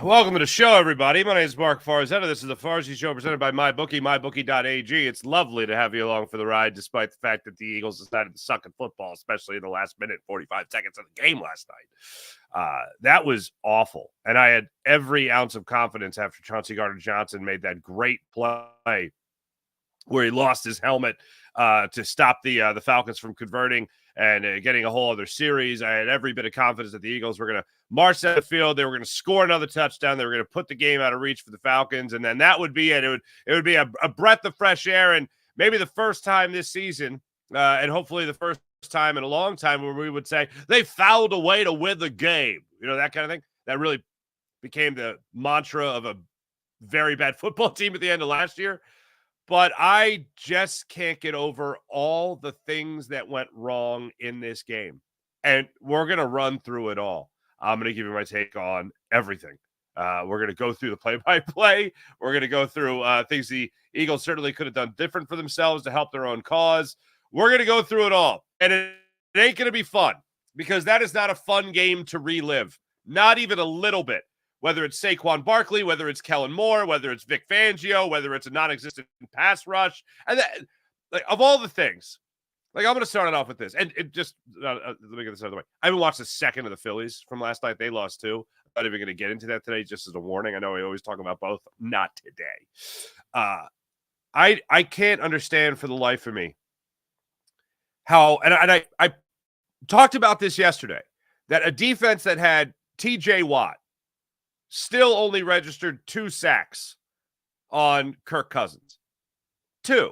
Welcome to the show, everybody. My name is Mark Farzetta. This is the Farzy Show presented by MyBookie, mybookie.ag. It's lovely to have you along for the ride, despite the fact that the Eagles decided to suck at football, especially in the last minute, 45 seconds of the game last night. That was awful. And I had every ounce of confidence after Chauncey Gardner-Johnson made that great play where he lost his helmet to stop the Falcons from converting and getting a whole other series. I had every bit of confidence that the Eagles were going to march down the field. They were going to score another touchdown. They were going to put the game out of reach for the Falcons, and then that would be it. It would be a breath of fresh air, and maybe the first time this season, and hopefully the first time in a long time where we would say they fouled a way to win the game. You know, that kind of thing. That really became the mantra of a very bad football team at the end of last year. But I just can't get over all the things that went wrong in this game. And we're going to run through it all. I'm going to give you my take on everything. We're going to go through the play-by-play. We're going to go through things the Eagles certainly could have done different for themselves to help their own cause. We're going to go through it all. And it ain't going to be fun because that is not a fun game to relive. Not even a little bit. Whether it's Saquon Barkley, whether it's Kellen Moore, whether it's Vic Fangio, whether it's a non-existent pass rush. And that, like, of all the things, like, I'm going to start it off with this. And it just, let me get this out of the way. I haven't watched a second of the Phillies from last night. They lost too. I'm not even going to get into that today, just as a warning. I know we always talk about both. Not today. I can't understand for the life of me how, and I talked about this yesterday, that a defense that had TJ Watt still only registered 2 sacks on Kirk Cousins. 2.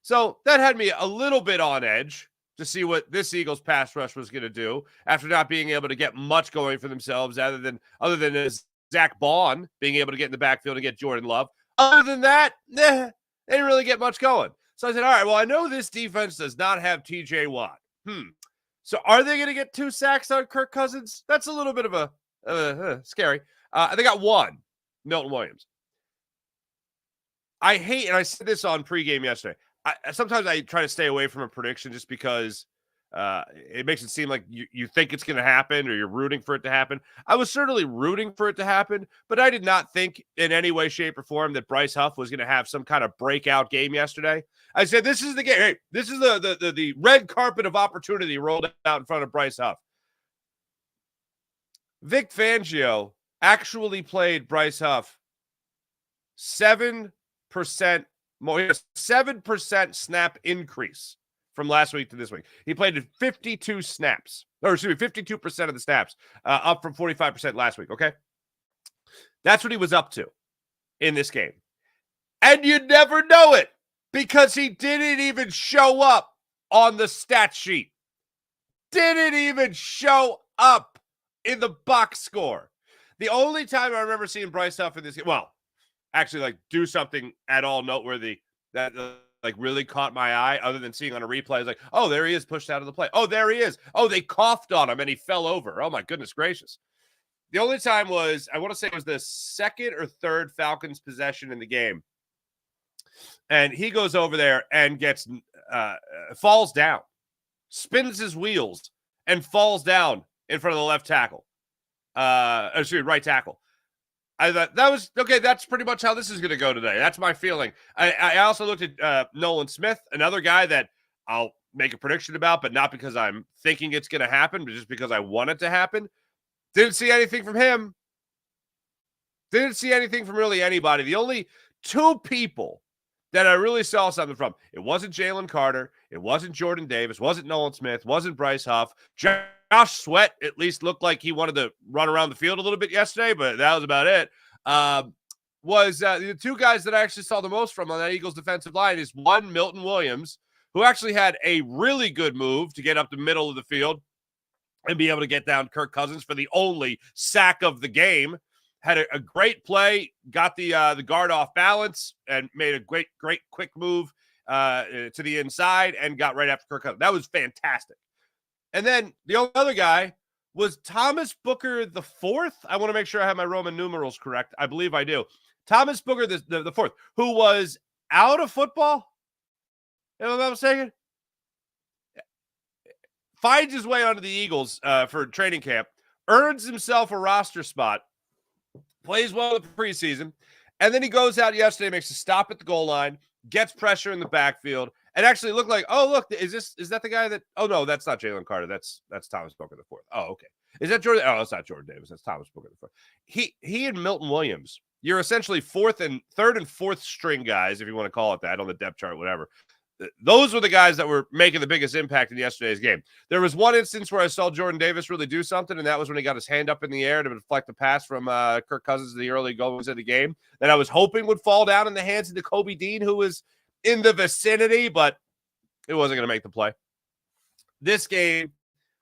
So that had me a little bit on edge to see what this Eagles pass rush was going to do after not being able to get much going for themselves other than Zach Bond being able to get in the backfield and get Jordan Love. Other than that, they didn't really get much going. So I said, all right, well, I know this defense does not have TJ Watt. So are they going to get 2 sacks on Kirk Cousins? That's a little bit of a scary. They got 1, Milton Williams. I hate, and I said this on pregame yesterday, sometimes I try to stay away from a prediction just because it makes it seem like you think it's going to happen or you're rooting for it to happen. I was certainly rooting for it to happen, but I did not think in any way, shape, or form that Bryce Huff was going to have some kind of breakout game yesterday. I said, this is the game. Hey, this is the red carpet of opportunity rolled out in front of Bryce Huff. Vic Fangio actually played Bryce Huff 7% more, 7% snap increase from last week to this week. He played 52 snaps, or excuse me, 52% of the snaps, up from 45% last week. Okay, that's what he was up to in this game, and you never know it because he didn't even show up on the stat sheet. Didn't even show up in the box score. The only time I remember seeing Bryce Huff in this game, well, actually, like, do something at all noteworthy that like really caught my eye, other than seeing on a replay, is like, oh, there he is, pushed out of the play. Oh, there he is. Oh, they coughed on him and he fell over. Oh my goodness gracious. The only time was, I want to say it was the second or third Falcons possession in the game, and he goes over there and gets falls down, spins his wheels, and falls down in front of the left tackle. Right tackle. I thought that was okay. That's pretty much how this is going to go today. That's my feeling. I also looked at Nolan Smith, another guy that I'll make a prediction about, but not because I'm thinking it's going to happen, but just because I want it to happen. Didn't see anything from him. Didn't see anything from really anybody. The only 2 people that I really saw something from, it wasn't Jalen Carter, it wasn't Jordan Davis, wasn't Nolan Smith, wasn't Bryce Huff. Josh Sweat at least looked like he wanted to run around the field a little bit yesterday, but that was about it. Was the 2 guys that I actually saw the most from on that Eagles defensive line is one, Milton Williams, who actually had a really good move to get up the middle of the field and be able to get down Kirk Cousins for the only sack of the game. Had a great play, got the guard off balance, and made a great quick move to the inside and got right after Kirk Cousins. That was fantastic. And then the only other guy was Thomas Booker the 4th. I want to make sure I have my Roman numerals correct. I believe I do. Thomas Booker the 4th, who was out of football. You know what I'm saying? Finds his way onto the Eagles for training camp, earns himself a roster spot, plays well in the preseason, and then he goes out yesterday, makes a stop at the goal line, gets pressure in the backfield, and actually looked like, oh, look, is that the guy that, oh, no, that's not Jalen Carter. That's Thomas Booker the fourth. Oh, okay. Is that Jordan? Oh, that's not Jordan Davis. That's Thomas Booker the fourth. He and Milton Williams, you're essentially third and fourth string guys, if you want to call it that, on the depth chart, whatever. Those were the guys that were making the biggest impact in yesterday's game. There was one instance where I saw Jordan Davis really do something, and that was when he got his hand up in the air to deflect a pass from Kirk Cousins in the early goings of the game that I was hoping would fall down in the hands of Nakobe Dean, who was in the vicinity, but it wasn't going to make the play. This game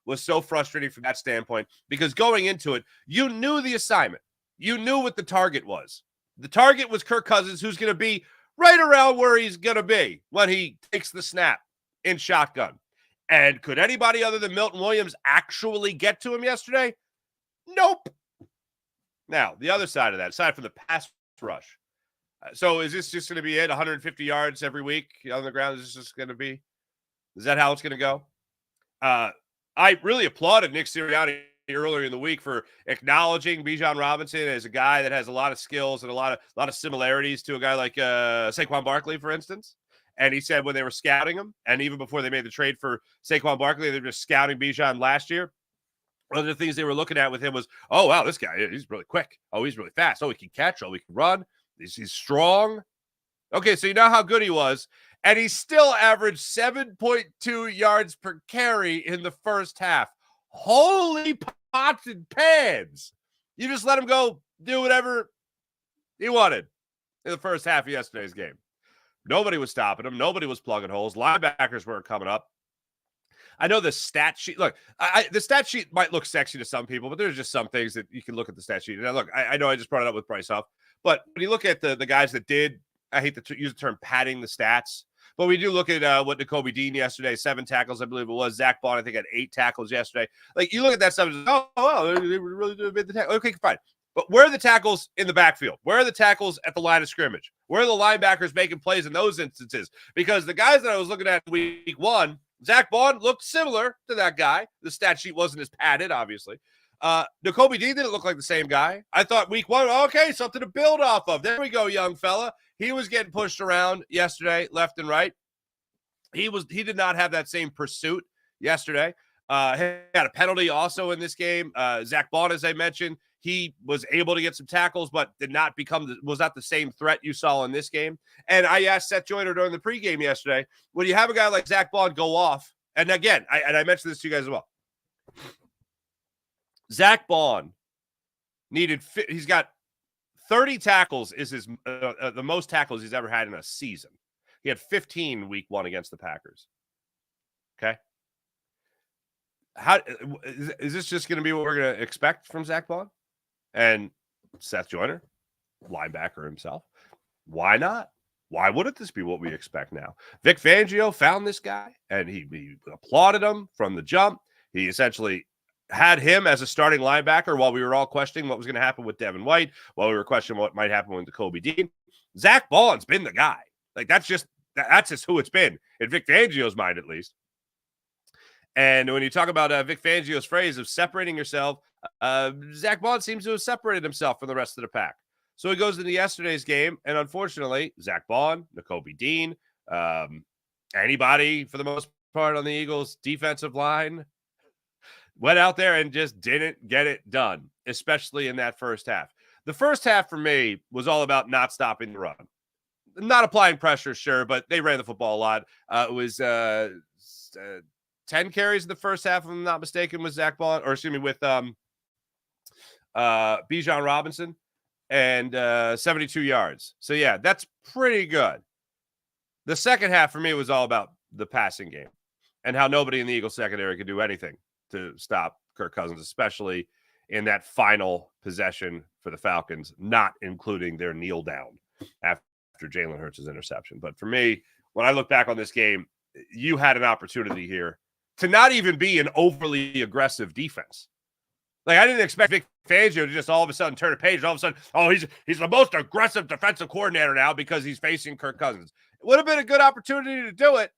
was so frustrating from that standpoint because going into it, you knew the assignment. You knew what the target was. The target was Kirk Cousins, who's going to be right around where he's going to be when he takes the snap in shotgun. And could anybody other than Milton Williams actually get to him yesterday? Nope. Now, the other side of that, aside from the pass rush. So is this just going to be it? 150 yards every week on the ground? Is this just going to be? Is that how it's going to go? I really applauded Nick Sirianni earlier in the week for acknowledging Bijan Robinson as a guy that has a lot of skills and a lot of similarities to a guy like Saquon Barkley, for instance. And he said when they were scouting him, and even before they made the trade for Saquon Barkley, they were just scouting Bijan last year. One of the things they were looking at with him was, oh, wow, this guy, he's really quick. Oh, he's really fast. Oh, he can catch. Oh, he can run. He's strong. Okay, so you know how good he was. And he still averaged 7.2 yards per carry in the first half. Holy pots and pans. You just let him go do whatever he wanted in the first half of yesterday's game. Nobody was stopping him. Nobody was plugging holes. Linebackers weren't coming up. I know the stat sheet. Look, the stat sheet might look sexy to some people, but there's just some things that you can look at the stat sheet. And look, I know I just brought it up with Bryce Huff, but when you look at the guys that did, I hate to use the term padding the stats, but we do look at what Nakobe Dean yesterday, 7 tackles, I believe it was. Zach Bond, I think, had 8 tackles yesterday. Like, you look at that stuff and they really did the tackle. Okay, fine. But where are the tackles in the backfield? Where are the tackles at the line of scrimmage? Where are the linebackers making plays in those instances? Because the guys that I was looking at week 1, Zach Bond looked similar to that guy. The stat sheet wasn't as padded, obviously. Nakobe Dean didn't look like the same guy. I thought week 1, okay, something to build off of. There we go, young fella. He was getting pushed around yesterday, left and right. He did not have that same pursuit yesterday. He had a penalty also in this game. Zach Bond, as I mentioned, he was able to get some tackles, but was not the same threat you saw in this game. And I asked Seth Joyner during the pregame yesterday, when you have a guy like Zach Bond go off, and again, I mentioned this to you guys as well. Zach Bond he's got 30 tackles is the most tackles he's ever had in a season. He had 15 week 1 against the Packers. Okay. How is this just going to be what we're going to expect from Zach Bond and Seth Joyner, linebacker himself? Why not? Why wouldn't this be what we expect now? Vic Fangio found this guy and he applauded him from the jump. He essentially had him as a starting linebacker while we were all questioning what was going to happen with Devin White, while we were questioning what might happen with Nakobe Dean. Zach Bond's been the guy. Like, that's just who it's been, in Vic Fangio's mind, at least. And when you talk about Vic Fangio's phrase of separating yourself, Zach Bond seems to have separated himself from the rest of the pack. So he goes into yesterday's game, and unfortunately, Zach Bond, Nakobe Dean, anybody for the most part on the Eagles' defensive line went out there and just didn't get it done, especially in that first half. The first half for me was all about not stopping the run. Not applying pressure, sure, but they ran the football a lot. It was 10 carries in the first half, if I'm not mistaken, with Zach Bond, or excuse me, with Bijan Robinson, and 72 yards. So, yeah, that's pretty good. The second half for me was all about the passing game and how nobody in the Eagles secondary could do anything to stop Kirk Cousins, especially in that final possession for the Falcons, not including their kneel down after Jalen Hurts' interception. But for me, when I look back on this game, you had an opportunity here to not even be an overly aggressive defense. Like, I didn't expect Vic Fangio to just all of a sudden turn a page and all of a sudden, oh, he's the most aggressive defensive coordinator now because he's facing Kirk Cousins. It would have been a good opportunity to do it.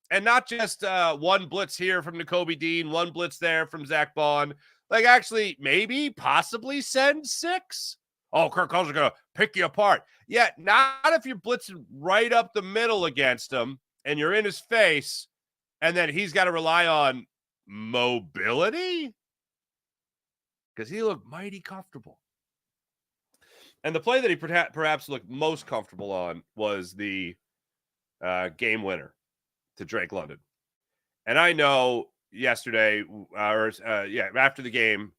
And not just one blitz here from Nakobe Dean, one blitz there from Zach Bond. Like, actually, maybe, possibly send 6. Oh, Kirk Cousins is going to pick you apart. Yeah, not if you're blitzing right up the middle against him and you're in his face, and then he's got to rely on mobility because he looked mighty comfortable. And the play that he perhaps looked most comfortable on was the game winner to Drake London. And I know yesterday, after the game,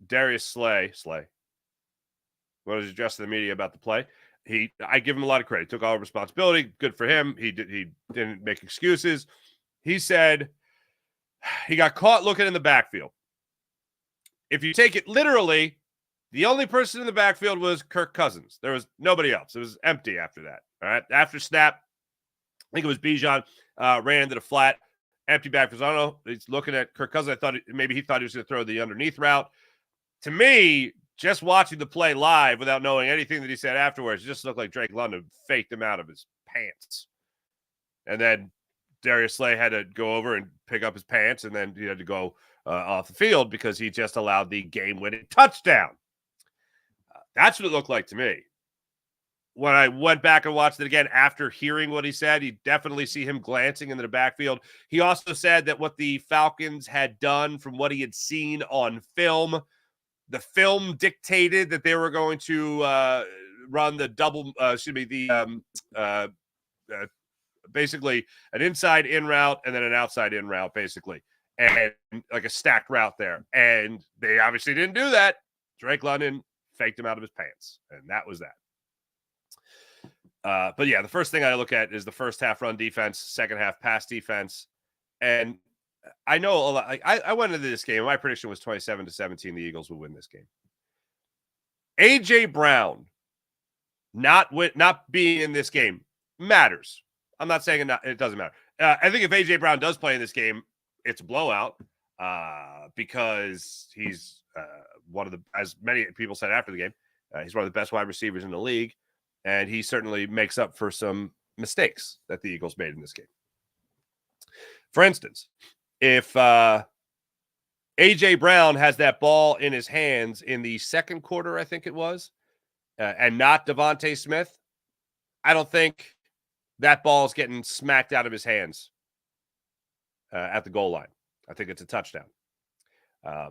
Darius Slay, when I was addressing the media about the play, I give him a lot of credit. He took all responsibility. Good for him. He didn't make excuses. He said he got caught looking in the backfield. If you take it literally, the only person in the backfield was Kirk Cousins. There was nobody else. It was empty after that. All right. After snap, I think it was Bijan ran into the flat, empty backfield. I don't know. He's looking at Kirk Cousins. I thought maybe he thought he was going to throw the underneath route. To me, just watching the play live without knowing anything that he said afterwards, it just looked like Drake London faked him out of his pants. And then Darius Slay had to go over and pick up his pants, and then he had to go off the field because he just allowed the game-winning touchdown. That's what it looked like to me. When I went back and watched it again after hearing what he said, you definitely see him glancing into the backfield. He also said that what the Falcons had done from what he had seen on film, the film dictated that they were going to run the basically an inside in route and then an outside in route, basically, and like a stacked route there. And they obviously didn't do that. Drake London faked him out of his pants, and that was that. But yeah, the first thing I look at is the first half run defense, second half pass defense. And I know a lot. I went into this game. My prediction was 27-17. The Eagles would win this game. AJ Brown not being in this game matters. I'm not saying it doesn't matter. I think if AJ Brown does play in this game, it's a blowout because he's one of the, as many people said after the game, he's one of the best wide receivers in the league. And he certainly makes up for some mistakes that the Eagles made in this game. For instance, if A.J. Brown has that ball in his hands in the second quarter, I think it was, and not Devontae Smith, I don't think that ball is getting smacked out of his hands at the goal line. I think it's a touchdown.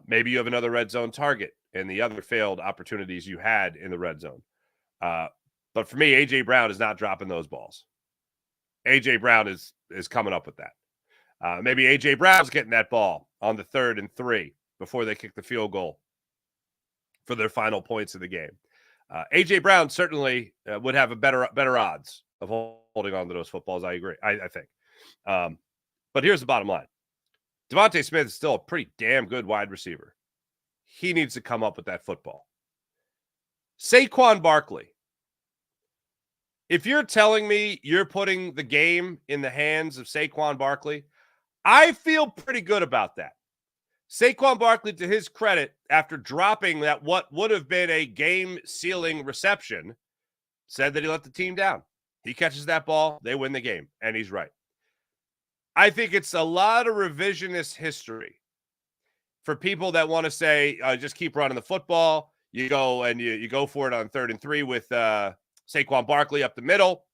Maybe you have another red zone target in the other failed opportunities you had in the red zone. But for me, A.J. Brown is not dropping those balls. A.J. Brown is coming up with that. Maybe A.J. Brown's getting that ball on the 3rd and 3 before they kick the field goal for their final points of the game. A.J. Brown certainly would have a better odds of holding on to those footballs. I agree, I think. But here's the bottom line. Devontae Smith is still a pretty damn good wide receiver. He needs to come up with that football. Saquon Barkley. If you're telling me you're putting the game in the hands of Saquon Barkley, I feel pretty good about that. Saquon Barkley, to his credit, after dropping that what would have been a game-sealing reception, said that he let the team down. He catches that ball, they win the game, and he's right. I think it's a lot of revisionist history for people that want to say, just keep running the football. You go and you go for it on 3rd and 3 with Saquon Barkley up the middle.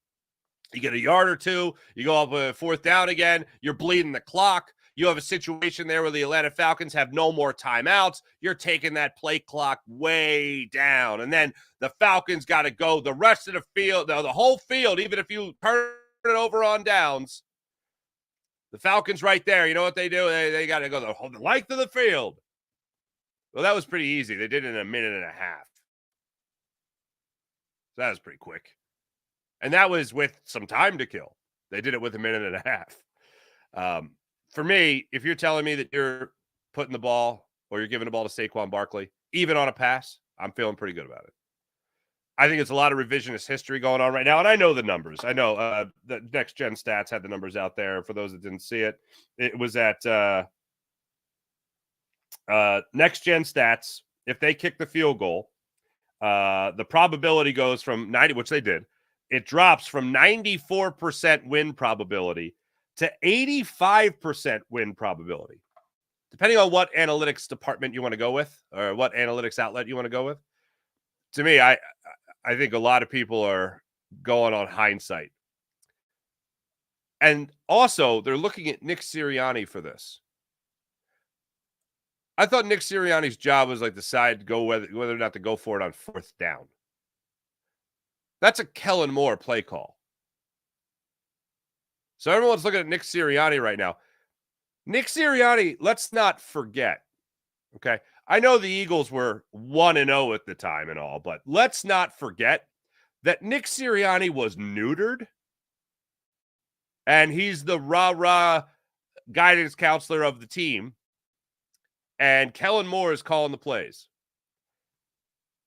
You get a yard or two. You go up a 4th down again. You're bleeding the clock. You have a situation there where the Atlanta Falcons have no more timeouts. You're taking that play clock way down. And then the Falcons got to go the rest of the field, the whole field, even if you turn it over on downs. The Falcons right there, you know what they do? They got to go the length of the field. Well, that was pretty easy. They did it in a minute and a half. So that was pretty quick. And that was with some time to kill. They did it with a minute and a half. For me, if you're telling me that you're putting the ball or you're giving the ball to Saquon Barkley, even on a pass, I'm feeling pretty good about it. I think it's a lot of revisionist history going on right now. And I know the numbers. I know the Next Gen Stats had the numbers out there. For those that didn't see it, it was at Next Gen Stats. If they kick the field goal, the probability goes from 90, which they did. It drops from 94% win probability to 85% win probability, depending on what analytics department you want to go with or what analytics outlet you want to go with. To me, I think a lot of people are going on hindsight. And also, they're looking at Nick Sirianni for this. I thought Nick Sirianni's job was like decide to go whether or not to go for it on fourth down. That's a Kellen Moore play call. So everyone's looking at Nick Sirianni right now. Nick Sirianni, let's not forget, okay? I know the Eagles were 1-0 at the time and all, but let's not forget that Nick Sirianni was neutered, and he's the rah-rah guidance counselor of the team, and Kellen Moore is calling the plays.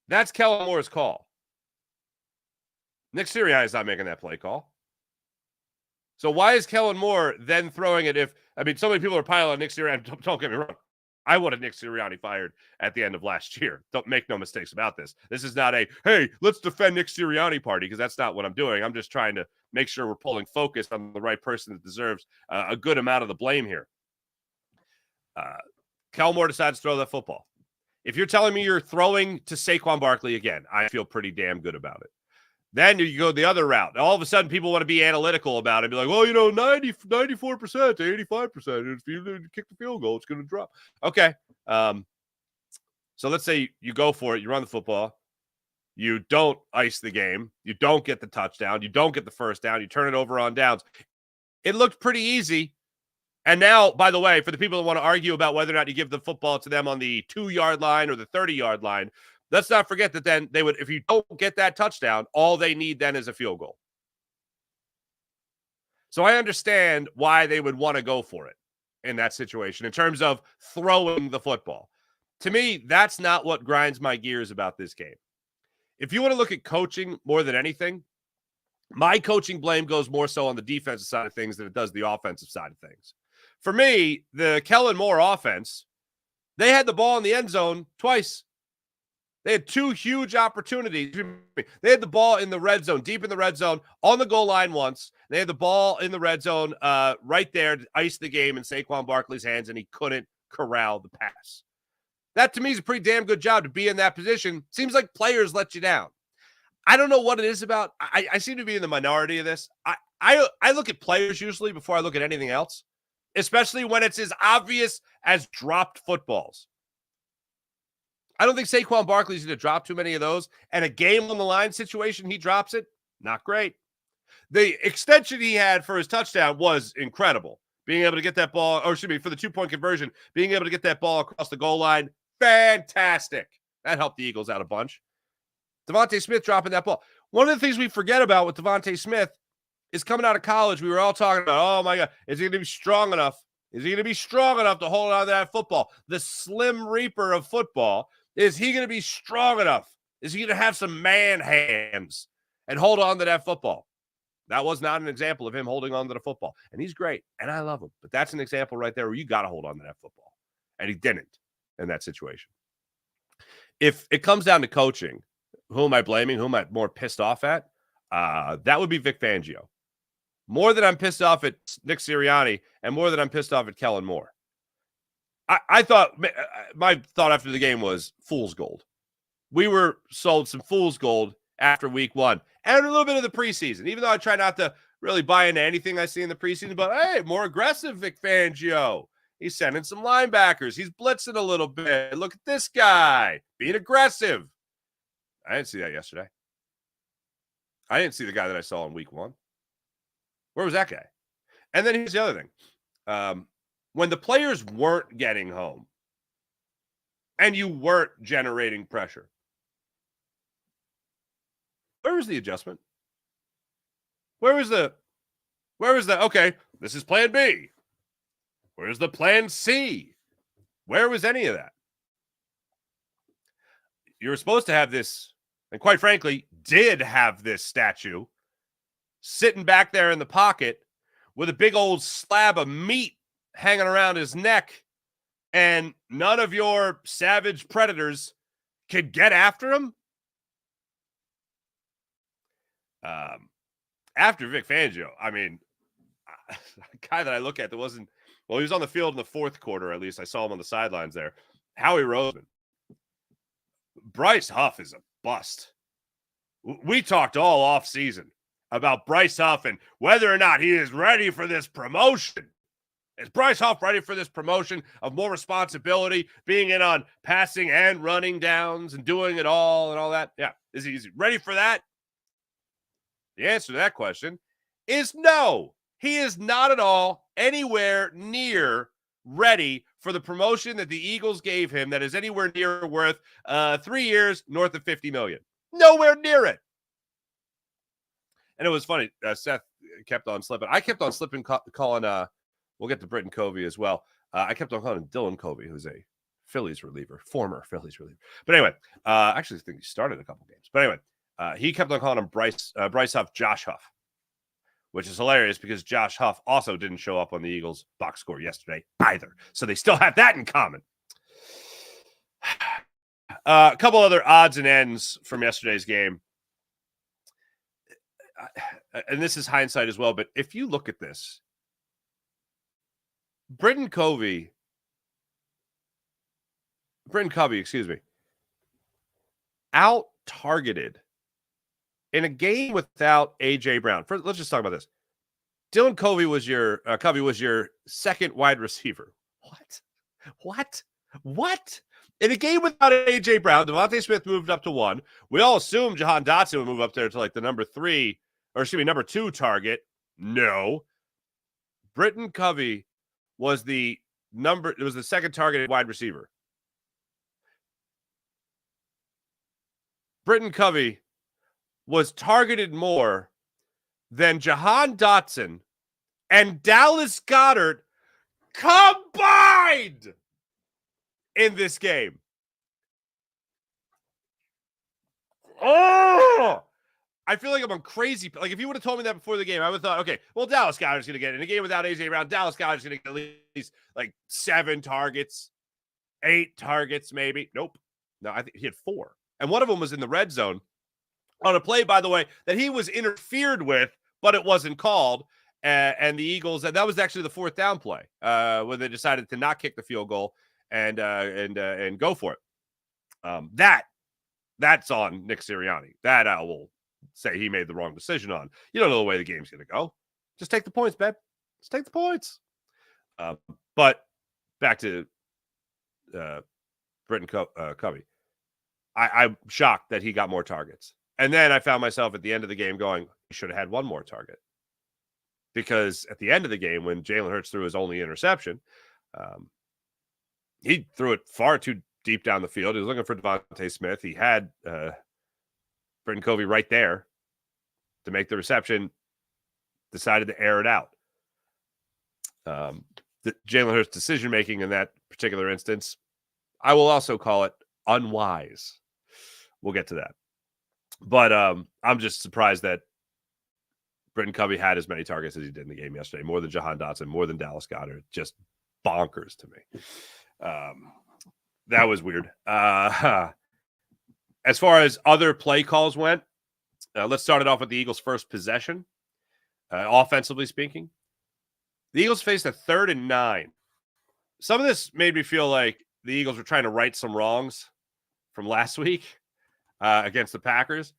That's Kellen Moore's call. Nick Sirianni is not making that play call. So why is Kellen Moore then throwing it so many people are piling on Nick Sirianni. Don't get me wrong. I wanted Nick Sirianni fired at the end of last year. Don't make no mistakes about this. This is not hey, let's defend Nick Sirianni party, because that's not what I'm doing. I'm just trying to make sure we're pulling focus on the right person that deserves a good amount of the blame here. Kellen Moore decides to throw that football. If you're telling me you're throwing to Saquon Barkley again, I feel pretty damn good about it. Then you go the other route. All of a sudden, people want to be analytical about it. Be like, well, 94% to 85%. If you kick the field goal, it's going to drop. Okay. So let's say you go for it. You run the football. You don't ice the game. You don't get the touchdown. You don't get the first down. You turn it over on downs. It looked pretty easy. And now, by the way, for the people that want to argue about whether or not you give the football to them on the 2-yard line or the 30-yard line, let's not forget that then they would, if you don't get that touchdown, all they need then is a field goal. So I understand why they would want to go for it in that situation in terms of throwing the football. To me, that's not what grinds my gears about this game. If you want to look at coaching more than anything, my coaching blame goes more so on the defensive side of things than it does the offensive side of things. For me, the Kellen Moore offense, they had the ball in the end zone twice. They had two huge opportunities. They had the ball in the red zone, deep in the red zone, on the goal line once. They had the ball in the red zone right there to ice the game in Saquon Barkley's hands, and he couldn't corral the pass. That, to me, is a pretty damn good job to be in that position. Seems like players let you down. I don't know what it is about. I seem to be in the minority of this. I look at players usually before I look at anything else, especially when it's as obvious as dropped footballs. I don't think Saquon Barkley's going to drop too many of those. And a game on the line situation, he drops it. Not great. The extension he had for his touchdown was incredible. Being able to get that ball, for the 2-point conversion, being able to get that ball across the goal line, fantastic. That helped the Eagles out a bunch. Devontae Smith dropping that ball. One of the things we forget about with Devontae Smith is coming out of college, we were all talking about, oh my God, is he going to be strong enough? Is he going to be strong enough to hold on to that football? The Slim Reaper of football. Is he going to be strong enough? Is he going to have some man hands and hold on to that football? That was not an example of him holding on to the football. And he's great, and I love him. But that's an example right there where you got to hold on to that football. And he didn't in that situation. If it comes down to coaching, who am I blaming? Who am I more pissed off at? That would be Vic Fangio. More than I'm pissed off at Nick Sirianni, and more than I'm pissed off at Kellen Moore. I thought, my thought after the game was fool's gold. We were sold some fool's gold after week 1 and a little bit of the preseason, even though I try not to really buy into anything I see in the preseason. But hey, more aggressive Vic Fangio. He's sending some linebackers. He's blitzing a little bit. Look at this guy being aggressive. I didn't see that yesterday. I didn't see the guy that I saw in week 1. Where was that guy? And then here's the other thing. When the players weren't getting home and you weren't generating pressure, where was the adjustment? Where was the, okay, this is plan B. Where's the plan C? Where was any of that? You were supposed to have this, and quite frankly, did have this statue sitting back there in the pocket with a big old slab of meat hanging around his neck, and none of your savage predators could get after him. After Vic Fangio, I mean, a guy that I look at that wasn't, well, he was on the field in the fourth quarter, at least. I saw him on the sidelines there. Howie Roseman. Bryce Huff is a bust. We talked all off season about Bryce Huff and whether or not he is ready for this promotion. Is Bryce Huff ready for this promotion of more responsibility, being in on passing and running downs and doing it all and all that? Yeah. Is he ready for that? The answer to that question is no. He is not at all anywhere near ready for the promotion that the Eagles gave him that is anywhere near worth 3 years north of $50 million. Nowhere near it. And it was funny. Seth kept on slipping. I kept on slipping, calling, we'll get to Britton Covey as well. I kept on calling him Dylan Covey, who's a Phillies reliever, former Phillies reliever. But anyway, I actually think he started a couple games. But anyway, he kept on calling him Bryce Huff, Josh Huff, which is hilarious because Josh Huff also didn't show up on the Eagles box score yesterday either. So they still have that in common. A couple other odds and ends from yesterday's game. And this is hindsight as well, but if you look at this, Britton Covey, out-targeted in a game without A.J. Brown. First, let's just talk about this. Dylan Covey was your second wide receiver. What? In a game without A.J. Brown, Devontae Smith moved up to 1. We all assumed Jahan Dotson would move up there to like the number 2 target. No. Britton Covey was the second targeted wide receiver. Britton Covey was targeted more than Jahan Dotson and Dallas Goedert combined in this game. Oh! I feel like I'm on crazy. Like, if you would have told me that before the game, I would have thought, okay, well, Dallas Goedert's going to get it. In a game without A.J. Brown, Dallas Goedert's going to get at least like 7 targets, 8 targets, maybe. Nope. No, I think he had 4. And one of them was in the red zone on a play, by the way, that he was interfered with, but it wasn't called. And the Eagles, and that was actually the 4th down play when they decided to not kick the field goal and go for it. That's on Nick Sirianni. That I will say he made the wrong decision on. You don't know the way the game's going to go. Just take the points, babe. Just take the points. But back to Britton Covey. I'm shocked that he got more targets. And then I found myself at the end of the game going, he should have had one more target. Because at the end of the game, when Jalen Hurts threw his only interception, he threw it far too deep down the field. He was looking for Devontae Smith. He had Britton Covey right there to make the reception, decided to air it out. The Jalen Hurts decision-making in that particular instance, I will also call it unwise. We'll get to that. But I'm just surprised that Britton Covey had as many targets as he did in the game yesterday. More than Jahan Dotson, more than Dallas Goedert. Just bonkers to me. That was weird. As far as other play calls went, let's start it off with the Eagles' first possession. Offensively speaking, the Eagles faced a 3rd and 9. Some of this made me feel like the Eagles were trying to right some wrongs from last week against the Packers.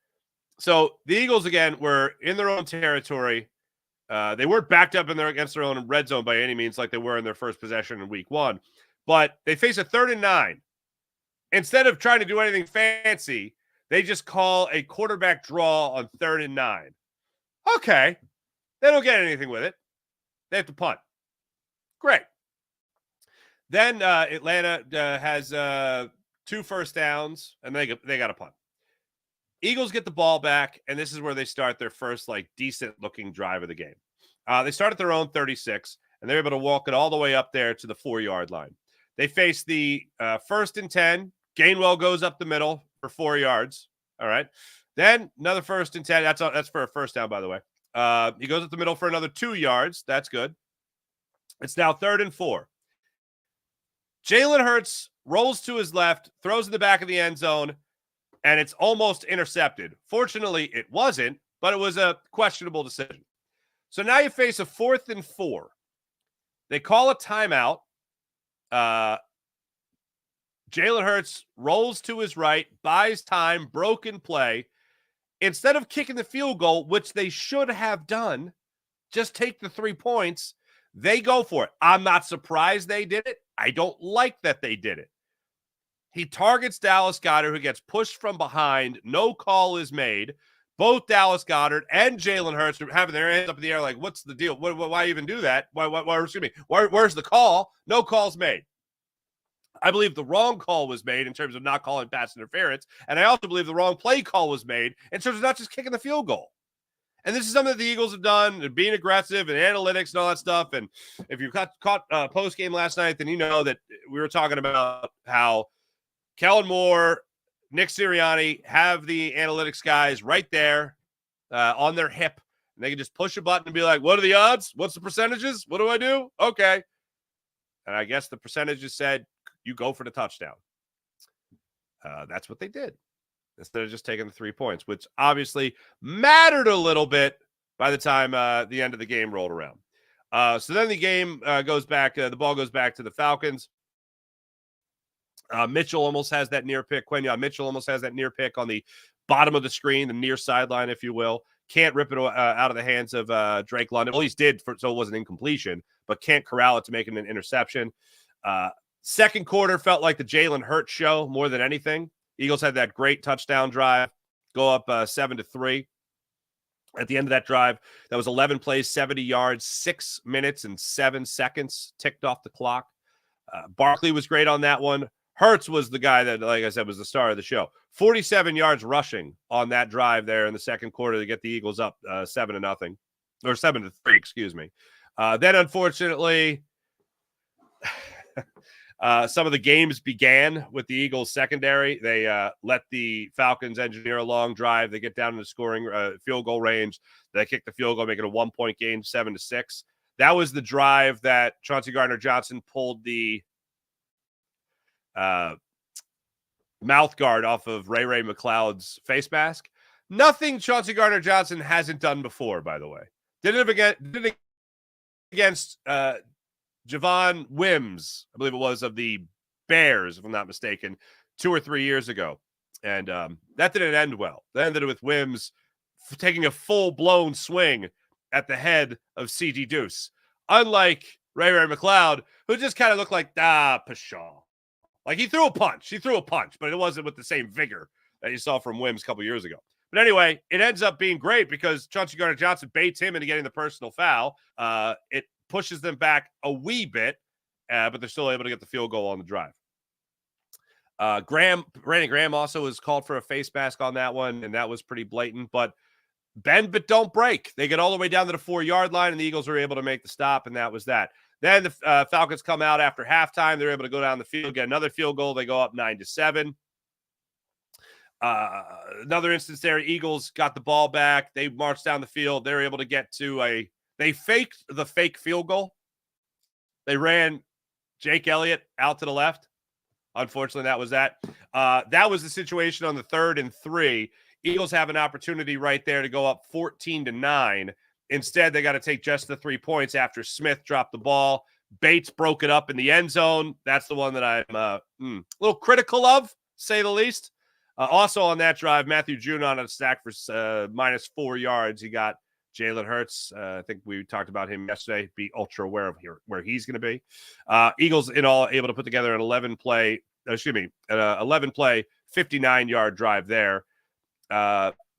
So the Eagles, again, were in their own territory. They weren't backed up against their own red zone by any means like they were in their first possession in week 1. But they face a 3rd and 9. Instead of trying to do anything fancy, they just call a quarterback draw on 3rd and 9. Okay. They don't get anything with it. They have to punt. Great. Then Atlanta has 2 first downs, and they got a punt. Eagles get the ball back, and this is where they start their first decent-looking drive of the game. They start at their own 36, and they're able to walk it all the way up there to the 4-yard line. They face the 1st and 10. Gainwell goes up the middle for 4 yards. All right. Then another 1st and 10. That's for a first down, by the way. He goes up the middle for another 2 yards. That's good. It's now 3rd and 4. Jalen Hurts rolls to his left, throws in the back of the end zone, and it's almost intercepted. Fortunately, it wasn't, but it was a questionable decision. So now you face a 4th and 4. They call a timeout. Jalen Hurts rolls to his right, buys time, broken play. Instead of kicking the field goal, which they should have done, just take the 3 points, they go for it. I'm not surprised they did it. I don't like that they did it. He targets Dallas Goedert, who gets pushed from behind. No call is made. Both Dallas Goedert and Jalen Hurts are having their hands up in the air like, what's the deal? Why even do that? Where's the call? No call's made. I believe the wrong call was made in terms of not calling pass interference, and I also believe the wrong play call was made in terms of not just kicking the field goal. And this is something that the Eagles have done, being aggressive and analytics and all that stuff. And if you caught post-game last night, then you know that we were talking about how Kellen Moore, Nick Sirianni have the analytics guys right there on their hip. And they can just push a button and be like, what are the odds? What's the percentages? What do I do? Okay. And I guess the percentages said, you go for the touchdown. That's what they did. Instead of just taking the 3 points, which obviously mattered a little bit by the time the end of the game rolled around. So then the game goes back. The ball goes back to the Falcons. Mitchell almost has that near pick. Quentin Mitchell almost has that near pick on the bottom of the screen, the near sideline, if you will. Can't rip it out of the hands of Drake London. Well, he's did, so it wasn't incompletion, but can't corral it to make it an interception. Second quarter felt like the Jalen Hurts show more than anything. Eagles had that great touchdown drive, go up 7-3. At the end of that drive, that was 11 plays, 70 yards, 6 minutes and 7 seconds ticked off the clock. Barkley was great on that one. Hurts was the guy that, like I said, was the star of the show. 47 yards rushing on that drive there in the second quarter to get the Eagles up 7-0, or 7-3, excuse me. Then, unfortunately, some of the games began with the Eagles secondary. They let the Falcons engineer a long drive. They get down in the scoring field goal range. They kick the field goal, make it a 1-point game, 7-6. That was the drive that Chauncey Gardner-Johnson pulled the mouth guard off of Ray McLeod's face mask. Nothing Chauncey Gardner-Johnson hasn't done before, by the way. Did it against Javon Wims, I believe it was, of the Bears, if I'm not mistaken, 2 or 3 years ago. And that didn't end well. That ended with Wims taking a full-blown swing at the head of C.G. Deuce. Unlike Ray McLeod, who just kind of looked like, pshaw. Like, he threw a punch, but it wasn't with the same vigor that you saw from Wims a couple years ago. But anyway, it ends up being great because Chauncey Gardner-Johnson baits him into getting the personal foul. It pushes them back a wee bit, but they're still able to get the field goal on the drive. Brandon Graham also was called for a face mask on that one, and that was pretty blatant. But bend but don't break. They get all the way down to the 4-yard line, and the Eagles are able to make the stop, and that was that. Then the Falcons come out after halftime. They're able to go down the field, get another field goal. They go up 9-7. Another instance there, Eagles got the ball back. They marched down the field. They were able to get to they faked the fake field goal. They ran Jake Elliott out to the left. Unfortunately, that was that. That was the situation on the 3rd and 3. Eagles have an opportunity right there to go up 14-9. Instead, they got to take just the 3 points after Smith dropped the ball. Bates broke it up in the end zone. That's the one that I'm a little critical of, say the least. Also on that drive, Matthew June on a stack for -4 yards. He got Jalen Hurts. I think we talked about him yesterday. Be ultra aware of where he's going to be. Eagles in all able to put together an 11-play, 59-yard drive there.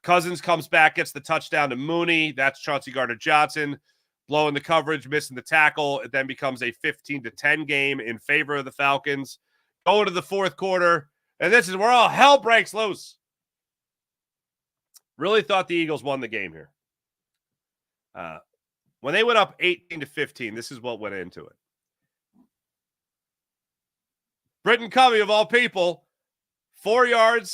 Cousins comes back, gets the touchdown to Mooney. That's Chauncey Gardner-Johnson blowing the coverage, missing the tackle. It then becomes a 15-10 game in favor of the Falcons. Going to the fourth quarter, and this is where all hell breaks loose. Really thought the Eagles won the game here. When they went up 18-15, this is what went into it. Britton Covey, of all people, 4-yard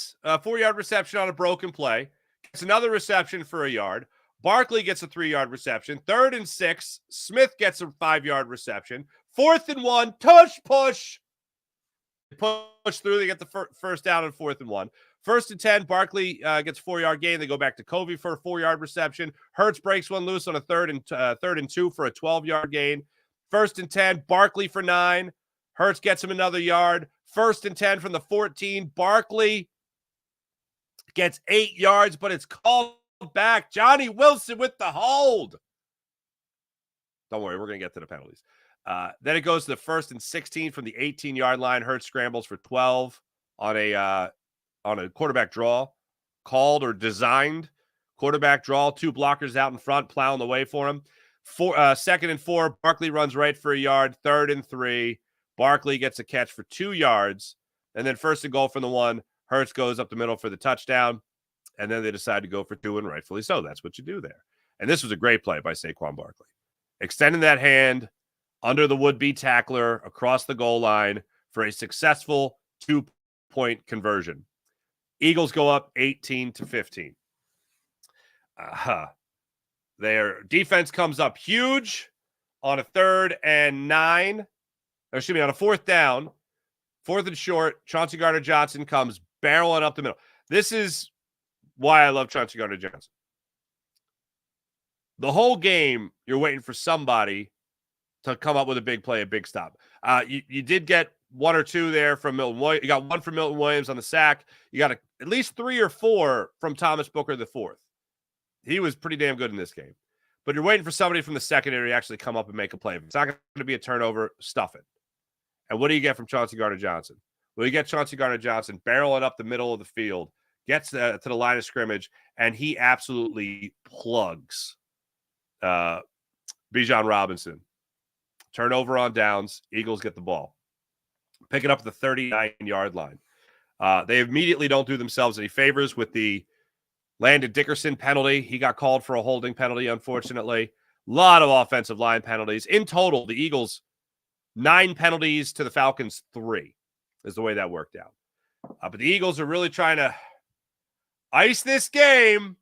reception on a broken play. Gets another reception for a yard. Barkley gets a 3-yard reception. 3rd and 6. Smith gets a 5-yard reception. 4th and 1. Push. Push through. They get the first down on 4th and 1. 1st and 10. Barkley gets a 4-yard gain. They go back to Covey for a 4-yard reception. Hurts breaks one loose on a 3rd and 2 for a 12-yard gain. 1st and 10. Barkley for 9. Hurts gets him another yard. 1st and 10 from the 14. Barkley gets 8 yards, but it's called back. Johnny Wilson with the hold. Don't worry, we're going to get to the penalties. Then it goes to the 1st and 16 from the 18-yard line. Hurts scrambles for 12 on a quarterback draw, called or designed quarterback draw. 2 blockers out in front, plowing the way for him. 2nd and 4, Barkley runs right for a yard. 3rd and 3, Barkley gets a catch for 2 yards. And then 1st and goal from the 1, Hurts goes up the middle for the touchdown. And then they decide to go for 2, and rightfully so. That's what you do there. And this was a great play by Saquon Barkley. Extending that hand under the would-be tackler across the goal line for a successful 2-point conversion. Eagles go up 18-15. Their defense comes up huge on a 3rd and 9. On a 4th down, 4th and short. Chauncey Gardner-Johnson comes barreling up the middle. This is why I love Chauncey Gardner-Johnson. The whole game, you're waiting for somebody to come up with a big play, a big stop. You did get 1 or 2 there from Milton Williams. You got 1 from Milton Williams on the sack. You got at least 3 or 4 from Thomas Booker the 4th. He was pretty damn good in this game. But you're waiting for somebody from the secondary to actually come up and make a play. If it's not going to be a turnover, stuff it. And what do you get from Chauncey Gardner-Johnson? Well, you get Chauncey Gardner-Johnson barreling up the middle of the field, gets to the line of scrimmage, and he absolutely plugs Bijan Robinson. Turnover on downs. Eagles get the ball. Pick it up at the 39-yard line. They immediately don't do themselves any favors with the Landon Dickerson penalty. He got called for a holding penalty, unfortunately. A lot of offensive line penalties. In total, the Eagles, 9 penalties to the Falcons, 3 is the way that worked out. But the Eagles are really trying to ice this game,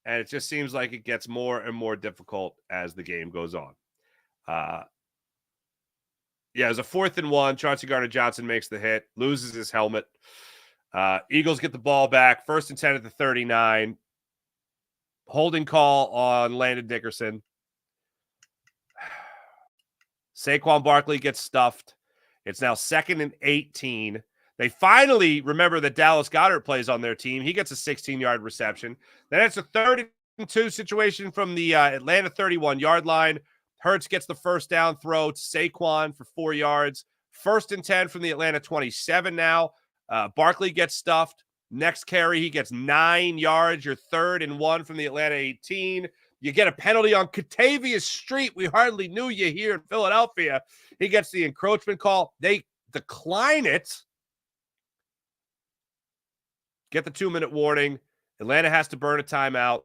and it just seems like it gets more and more difficult as the game goes on. It was a 4th and 1. Chauncey Gardner-Johnson makes the hit, loses his helmet. Eagles get the ball back. 1st and 10 at the 39. Holding call on Landon Dickerson. Saquon Barkley gets stuffed. It's now 2nd and 18. They finally remember that Dallas Goedert plays on their team. He gets a 16-yard reception. Then it's a 3rd and 2 situation from the Atlanta 31-yard line. Hurts gets the 1st down throw to Saquon for 4 yards. 1st and 10 from the Atlanta 27 now. Barkley gets stuffed. Next carry, he gets 9 yards. Your 3rd and 1 from the Atlanta 18. You get a penalty on Catavius Street. We hardly knew you here in Philadelphia. He gets the encroachment call. They decline it. Get the 2-minute warning. Atlanta has to burn a timeout.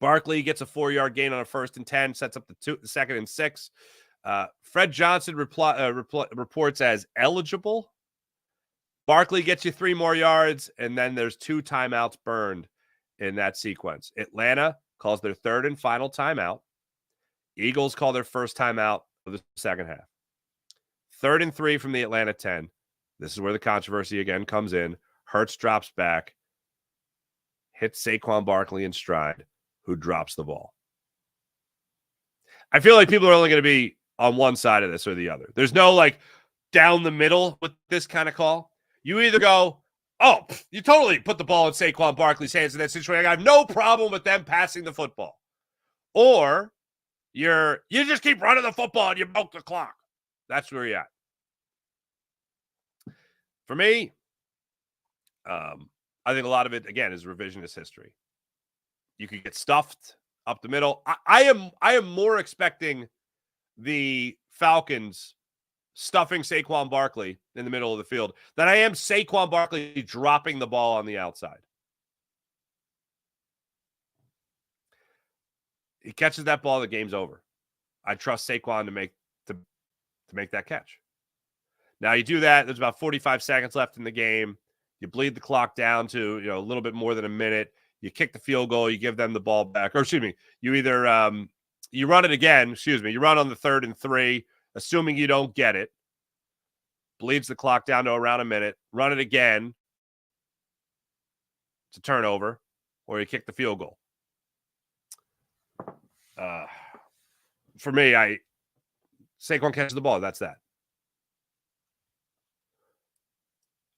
Barkley gets a 4-yard gain on a 1st and 10, sets up the 2nd and 6. Fred Johnson reports as eligible. Barkley gets you 3 more yards, and then there's 2 timeouts burned in that sequence. Atlanta calls their 3rd and final timeout. Eagles call their 1st timeout of the second half. 3rd and 3 from the Atlanta 10. This is where the controversy again comes in. Hurts drops back, hits Saquon Barkley in stride, who drops the ball. I feel like people are only going to be on one side of this or the other. There's no down the middle with this kind of call. You either go, oh, you totally put the ball in Saquon Barkley's hands in that situation. I have no problem with them passing the football. Or you just keep running the football and you milk the clock. That's where you're at. For me, I think a lot of it, again, is revisionist history. You could get stuffed up the middle. I am more expecting the Falcons stuffing Saquon Barkley in the middle of the field than I am Saquon Barkley dropping the ball on the outside. He catches that ball, the game's over. I trust Saquon to make that catch. Now you do that, there's about 45 seconds left in the game. You bleed the clock down to a little bit more than a minute. You kick the field goal, you give them the ball back. Or excuse me, you either you run it again, you run on the 3rd and 3, assuming you don't get it. Bleeds the clock down to around a minute. Run it again. It's a turnover. Or you kick the field goal. For me, Saquon catches the ball. That's that.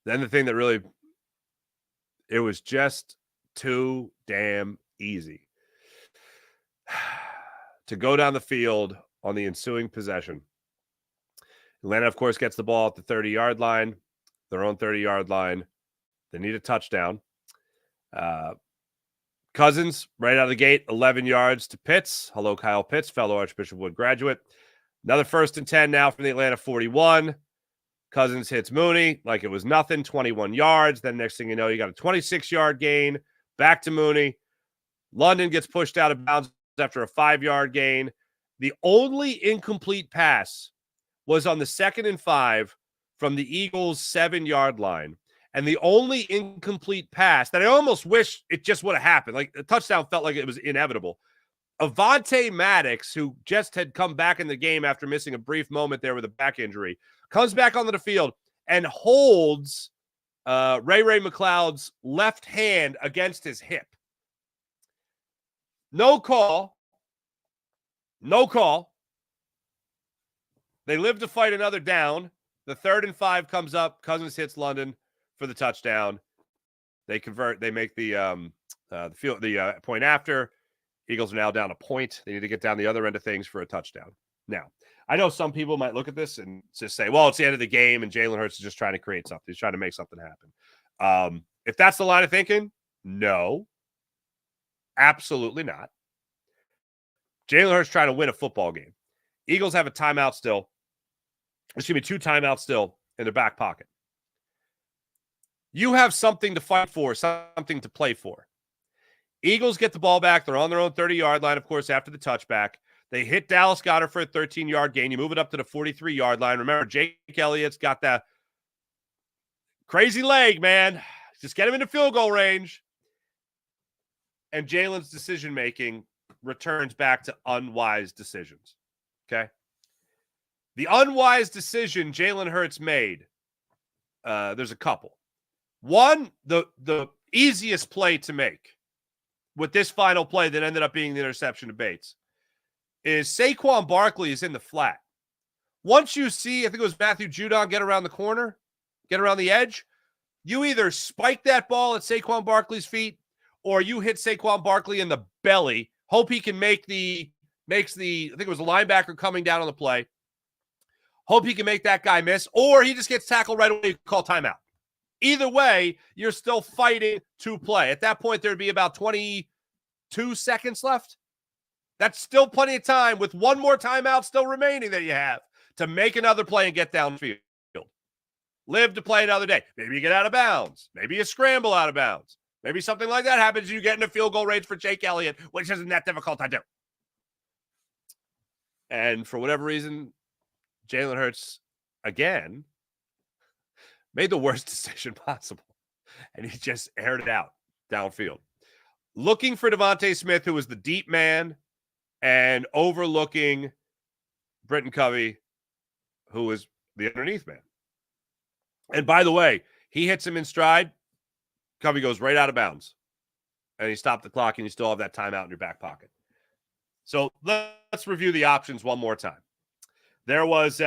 Then the thing that really, it was just too damn easy to go down the field on the ensuing possession. Atlanta, of course, gets the ball at the 30-yard line, their own 30-yard line. They need a touchdown. Cousins, right out of the gate, 11 yards to Pitts. Hello, Kyle Pitts, fellow Archbishop Wood graduate. Another 1st and 10 now from the Atlanta 41. Cousins hits Mooney like it was nothing, 21 yards. Then next thing you know, you got a 26-yard gain. Back to Mooney. London gets pushed out of bounds after a 5-yard gain. The only incomplete pass was on the 2nd and 5 from the Eagles' 7-yard line. And the only incomplete pass that I almost wish it just would have happened, like the touchdown felt like it was inevitable. Avonte Maddox, who just had come back in the game after missing a brief moment there with a back injury, comes back onto the field and holds Ray McLeod's left hand against his hip. No call. No call. They live to fight another down. The 3rd and 5 comes up. Cousins hits London for the touchdown. They convert. They make the point after. Eagles are now down a point. They need to get down the other end of things for a touchdown. Now, I know some people might look at this and just say, well, it's the end of the game and Jalen Hurts is just trying to create something. He's trying to make something happen. If that's the line of thinking, no, absolutely not. Jalen Hurts trying to win a football game. Eagles have a timeout still. Excuse me, 2 timeouts still in their back pocket. You have something to fight for, something to play for. Eagles get the ball back. They're on their own 30-yard line, of course, after the touchback. They hit Dallas Goedert for a 13-yard gain. You move it up to the 43-yard line. Remember, Jake Elliott's got that crazy leg, man. Just get him into field goal range. And Jalen's decision-making returns back to unwise decisions, okay? The unwise decision Jalen Hurts made, there's a couple. One, the easiest play to make with this final play that ended up being the interception to Bates is Saquon Barkley is in the flat. Once you see, I think it was Matthew Judon get around the corner, get around the edge, you either spike that ball at Saquon Barkley's feet or you hit Saquon Barkley in the belly, hope he can I think it was a linebacker coming down on the play, hope he can make that guy miss, or he just gets tackled right away, call timeout. Either way, you're still fighting to play. At that point, there'd be about 22 seconds left. That's still plenty of time with one more timeout still remaining that you have to make another play and get downfield. Live to play another day. Maybe you get out of bounds. Maybe you scramble out of bounds. Maybe something like that happens. You get in a field goal range for Jake Elliott, which isn't that difficult to do. And for whatever reason, Jalen Hurts, again, made the worst decision possible. And he just aired it out downfield. Looking for Devontae Smith, who was the deep man, and overlooking Britton Covey, who was the underneath man. And by the way, he hits him in stride. Covey goes right out of bounds. And he stopped the clock, and you still have that timeout in your back pocket. So let's review the options one more time. There was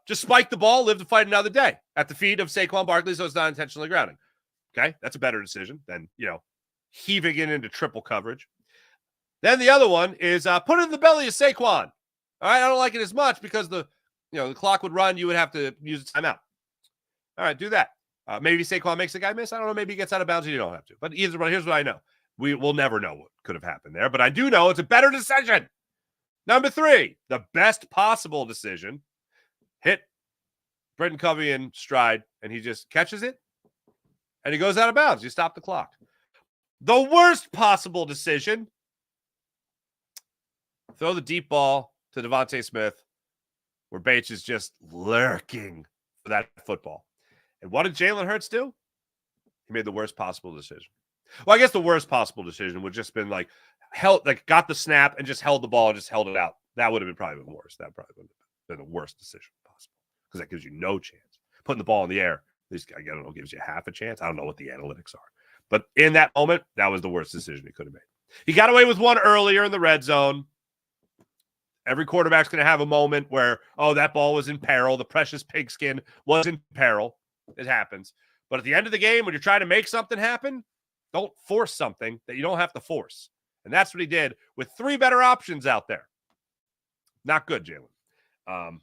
just spike the ball, live to fight another day at the feet of Saquon Barkley, so it's not intentionally grounding. Okay, that's a better decision than, heaving it into triple coverage. Then the other one is put it in the belly of Saquon. All right, I don't like it as much because the clock would run. You would have to use a timeout. All right, do that. Maybe Saquon makes the guy miss. I don't know. Maybe he gets out of bounds and you don't have to. But here's what I know. We will never know what could have happened there. But I do know it's a better decision. Number 3, the best possible decision. Hit Britton Covey in stride, and he just catches it, and he goes out of bounds. You stop the clock. The worst possible decision, throw the deep ball to Devontae Smith, where Bates is just lurking for that football. And what did Jalen Hurts do? He made the worst possible decision. Well, I guess the worst possible decision would just been got the snap and just held the ball and just held it out. That would have probably been worse. That probably would have been the worst decision possible because that gives you no chance. Putting the ball in the air, at least, I don't know, gives you half a chance. I don't know what the analytics are. But in that moment, that was the worst decision he could have made. He got away with one earlier in the red zone. Every quarterback's going to have a moment where, that ball was in peril. The precious pigskin was in peril. It happens. But at the end of the game, when you're trying to make something happen, don't force something that you don't have to force. And that's what he did with 3 better options out there. Not good, Jalen.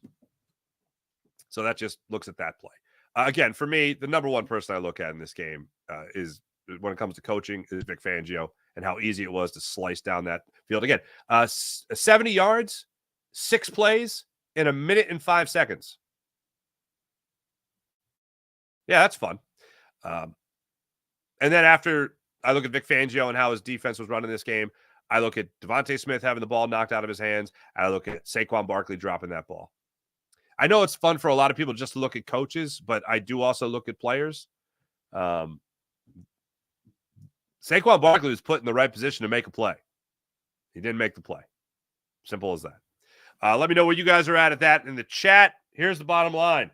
So that just looks at that play. Again, for me, the number one person I look at in this game is, when it comes to coaching, is Vic Fangio, and how easy it was to slice down that field. Again, 70 yards, 6 plays in 1 minute and 5 seconds. Yeah, that's fun. And then after I look at Vic Fangio and how his defense was running this game, I look at Devontae Smith having the ball knocked out of his hands. I look at Saquon Barkley dropping that ball. I know it's fun for a lot of people just to look at coaches, but I do also look at players. Saquon Barkley was put in the right position to make a play. He didn't make the play. Simple as that. Let me know where you guys are at that in the chat. Here's the bottom line.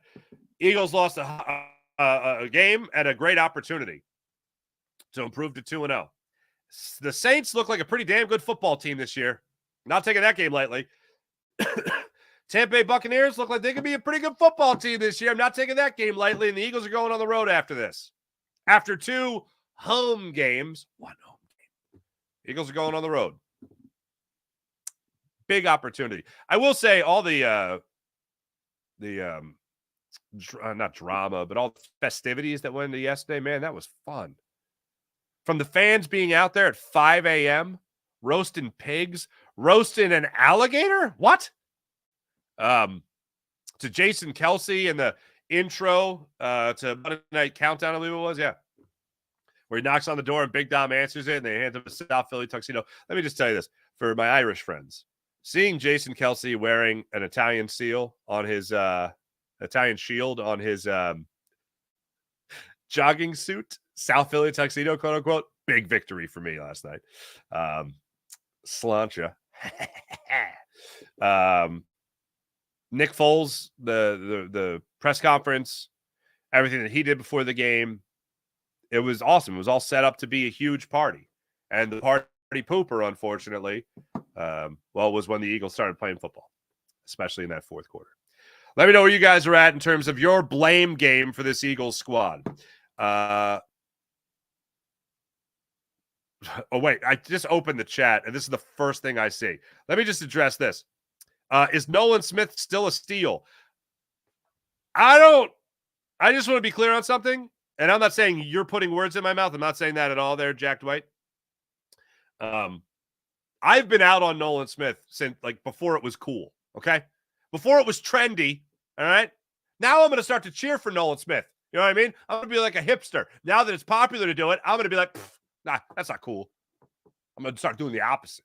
Eagles lost a game and a great opportunity to improve to 2-0. The Saints look like a pretty damn good football team this year. Not taking that game lightly. Tampa Bay Buccaneers look like they could be a pretty good football team this year. I'm not taking that game lightly, and the Eagles are going on the road after this. After 2 home games, 1 home game, Eagles are going on the road. Big opportunity. I will say all the not drama, but all the festivities that went into yesterday, man, that was fun. From the fans being out there at 5 a.m., roasting pigs, roasting an alligator? What? To Jason Kelsey and the intro to Monday Night Countdown, I believe it was, yeah. Where he knocks on the door and Big Dom answers it, and they hand him a South Philly tuxedo. Let me just tell you this. For my Irish friends, seeing Jason Kelsey wearing an Italian seal on his Italian shield on his jogging suit, South Philly tuxedo, quote unquote, big victory for me last night. Slancha. Nick Foles, the press conference, everything that he did before the game, it was awesome. It was all set up to be a huge party. And the party pooper, unfortunately, was when the Eagles started playing football, especially in that fourth quarter. Let me know where you guys are at in terms of your blame game for this Eagles squad. Oh, wait, I just opened the chat, and this is the first thing I see. Let me just address this. Is Nolan Smith still a steal? I just want to be clear on something, and I'm not saying you're putting words in my mouth. I'm not saying that at all there, Jack Dwight. I've been out on Nolan Smith since, like, before it was cool, okay? Before it was trendy, all right? Now I'm going to start to cheer for Nolan Smith. You know what I mean? I'm going to be like a hipster. Now that it's popular to do it, I'm going to be like, nah, that's not cool. I'm going to start doing the opposite.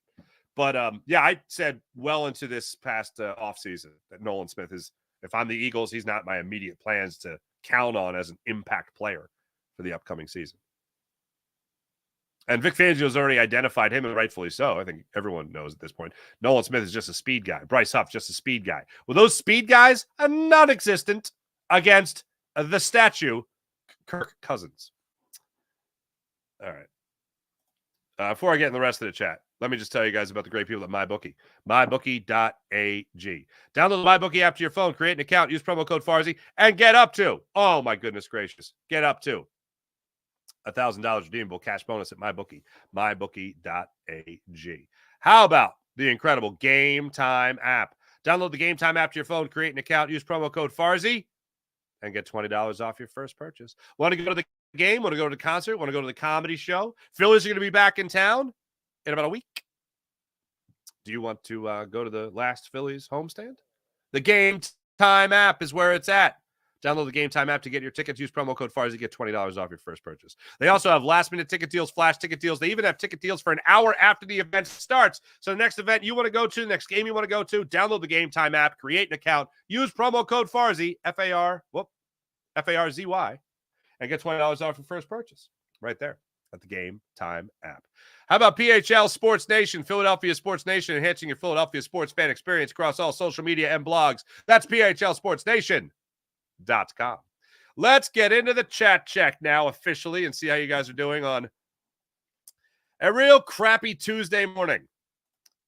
But, yeah, I said well into this past offseason that Nolan Smith is, if I'm the Eagles, he's not my immediate plans to count on as an impact player for the upcoming season. And Vic Fangio's already identified him, and rightfully so. I think everyone knows at this point. Nolan Smith is just a speed guy. Bryce Huff's just a speed guy. Well, those speed guys are non-existent against the statue, Kirk Cousins. All right. Before I get in the rest of the chat, let me just tell you guys about the great people at MyBookie. MyBookie.ag. Download the MyBookie app to your phone, create an account, use promo code Farzy, and get up to, oh my goodness gracious, get up to $1,000 redeemable cash bonus at MyBookie. MyBookie.ag. How about the incredible Game Time app? Download the Game Time app to your phone, create an account, use promo code Farzy, and get $20 off your first purchase. Want to go to the game? Want to go to the concert? Want to go to the comedy show? Phillies are going to be back in town in about a week. Do you want to go to the last Phillies homestand? The Game Time app is where it's at. Download the Game Time app to get your tickets. Use promo code Farzy. Get $20 off your first purchase. They also have last-minute ticket deals, flash ticket deals. They even have ticket deals for an hour after the event starts. So the next event you want to go to, the next game you want to go to, download the Game Time app, create an account, use promo code Farzy, F-A-R-Z-Y, and get $20 off your first purchase right there at the Game Time app. How about PHL Sports Nation, Philadelphia Sports Nation, enhancing your Philadelphia sports fan experience across all social media and blogs. That's PHLSportsNation.com. Let's get into the chat check now officially and see how you guys are doing on a real crappy Tuesday morning.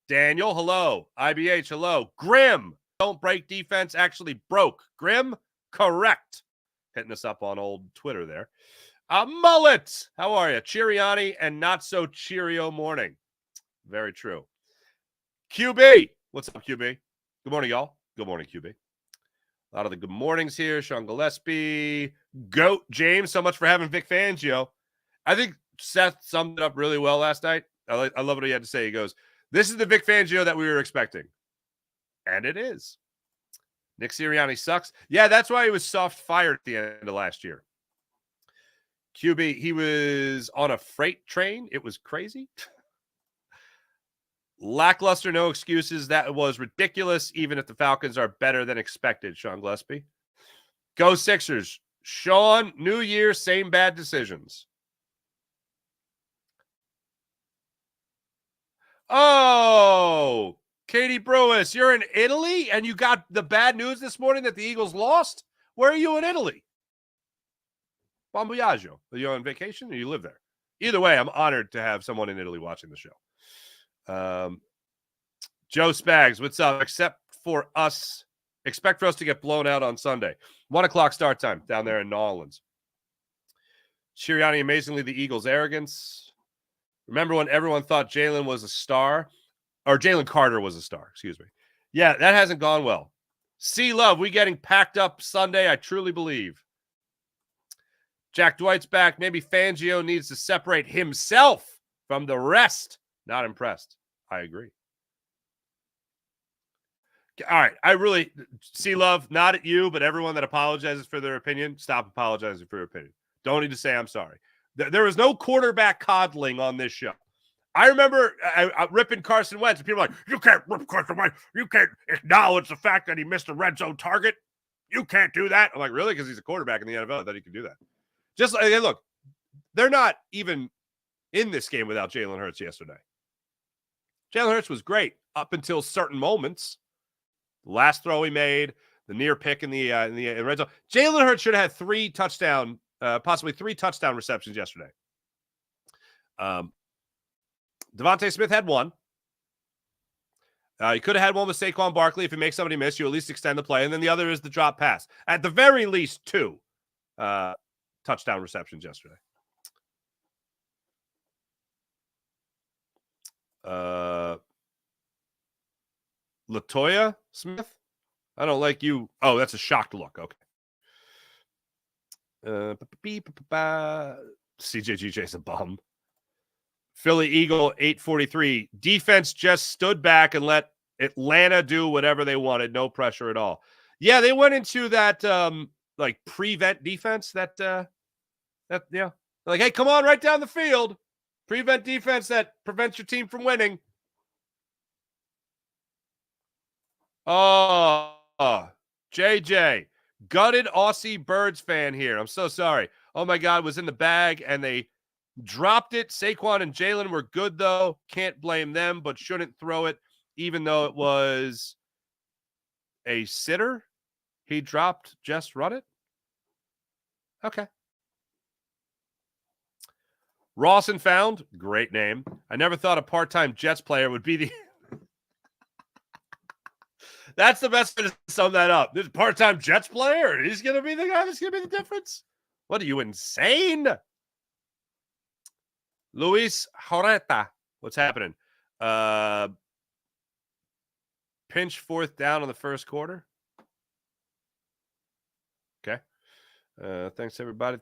Daniel, hello. IBH, hello. Grim, don't break defense actually broke. Grim, correct. hitting us up on old Twitter there. Mullet, how are you? Cheeriani and not so Cheerio morning. Very true. QB, what's up, QB? Good morning, y'all. Good morning, QB. A lot of the good mornings here. Sean Gillespie, Goat James, so much for having Vic Fangio. I think Seth summed it up really well last night. I love what he had to say. He goes, "This is the Vic Fangio that we were expecting." And it is. Nick Sirianni sucks. Yeah, that's why he was soft fired at the end of last year. QB, he was on a freight train. It was crazy. Lackluster, no excuses. That was ridiculous, even if the Falcons are better than expected, Sean Gillespie. Go Sixers. Sean, new year, same bad decisions. Oh, Katie Brewis, you're in Italy and you got the bad news this morning that the Eagles lost? Where are you in Italy? Bon voyage. Are you on vacation or you live there? Either way, I'm honored to have someone in Italy watching the show. Joe Spags, what's up? Expect for us to get blown out on Sunday. 1 o'clock start time down there in New Orleans. Sirianni, amazingly, the Eagles' arrogance. Remember when everyone thought Jalen was a star? Or Jalen Carter was a star, excuse me. Yeah, that hasn't gone well. C-Love, we getting packed up Sunday, I truly believe. Jack Dwight's back. Maybe Fangio needs to separate himself from the rest. Not impressed. I agree. All right. I really see love, not at you, but everyone that apologizes for their opinion. Stop apologizing for your opinion. Don't need to say I'm sorry. There was no quarterback coddling on this show. I remember ripping Carson Wentz, and people were like, you can't rip Carson Wentz. You can't acknowledge the fact that he missed a red zone target. You can't do that. I'm like, really? Because he's a quarterback in the NFL. I thought he could do that. Just like, look, they're not even in this game without Jalen Hurts yesterday. Jalen Hurts was great up until certain moments. The last throw he made, the near pick in the red zone. Jalen Hurts should have had possibly three touchdown receptions yesterday. Devontae Smith had one. You could have had one with Saquon Barkley. If you make somebody miss, you at least extend the play. And then the other is the drop pass. At the very least, two touchdown receptions yesterday. Latoya Smith? I don't like you. Oh, that's a shocked look. Okay. CJGJ's a bum. Philly Eagle 843. Defense just stood back and let Atlanta do whatever they wanted. No pressure at all. Yeah, they went into that like prevent defense that yeah. Like, hey, come on right down the field. Prevent defense that prevents your team from winning. Oh, JJ, gutted Aussie Birds fan here. I'm so sorry. Oh my God, was in the bag and they dropped it. Saquon and Jalen were good though. Can't blame them, but shouldn't throw it, even though it was a sitter. He dropped. Just run it. Okay. Rawson found, great name. I never thought a part-time Jets player would be the. That's the best way to sum that up. This part-time Jets player, he's going to be the guy that's going to be the difference. What are you, insane? Luis Horeta, what's happening? Pinch fourth down in the first quarter. Okay. Thanks, everybody.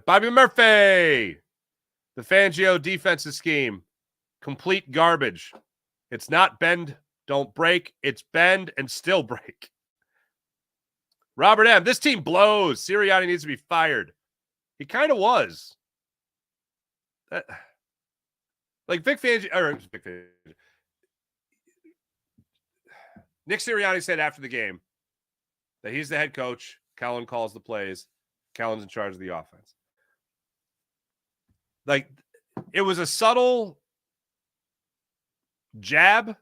Bobby Murphy. The Fangio defensive scheme, complete garbage. It's not bend, don't break. It's bend and still break. Robert M., this team blows. Sirianni needs to be fired. He kind of was. Like Nick Sirianni said after the game that he's the head coach. Kellen calls the plays. Kellen's in charge of the offense. Like, it was a subtle jab,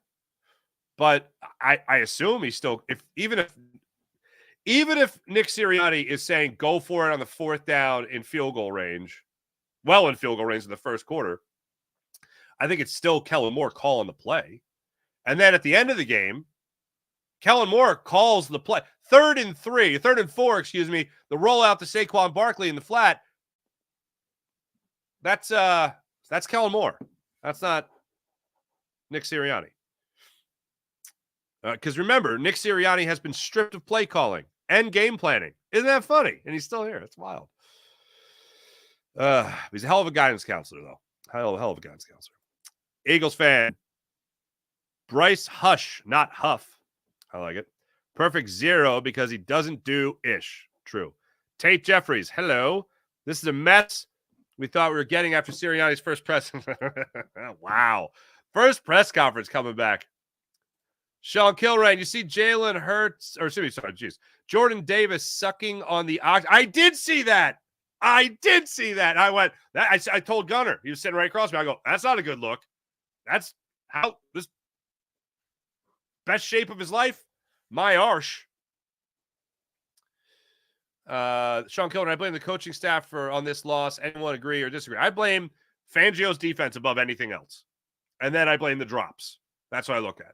but I assume he's still, even if Nick Sirianni is saying go for it on the fourth down in field goal range, in the first quarter, I think it's still Kellen Moore calling the play. And then at the end of the game, Kellen Moore calls the play. 3rd and 4, the rollout to Saquon Barkley in the flat. That's Kellen Moore. That's not Nick Sirianni. Because remember, Nick Sirianni has been stripped of play calling and game planning. Isn't that funny? And he's still here. It's wild. He's a hell of a guidance counselor, though. Hell of a guidance counselor. Eagles fan. Bryce Hush, not Huff. I like it. Perfect 0 because he doesn't do ish. True. Tate Jeffries. Hello. This is a mess we thought we were getting after Sirianni's first press. Wow. First press conference coming back. Sean Kilrain, you see Jalen Hurts, or excuse me, sorry, geez. Jordan Davis sucking on the ox. I did see that. I went, I told Gunner, he was sitting right across me. I go, that's not a good look. That's how this best shape of his life. My arsh. Sean Kilrain, I blame the coaching staff on this loss. Anyone agree or disagree? I blame Fangio's defense above anything else. And then I blame the drops. That's what I look at.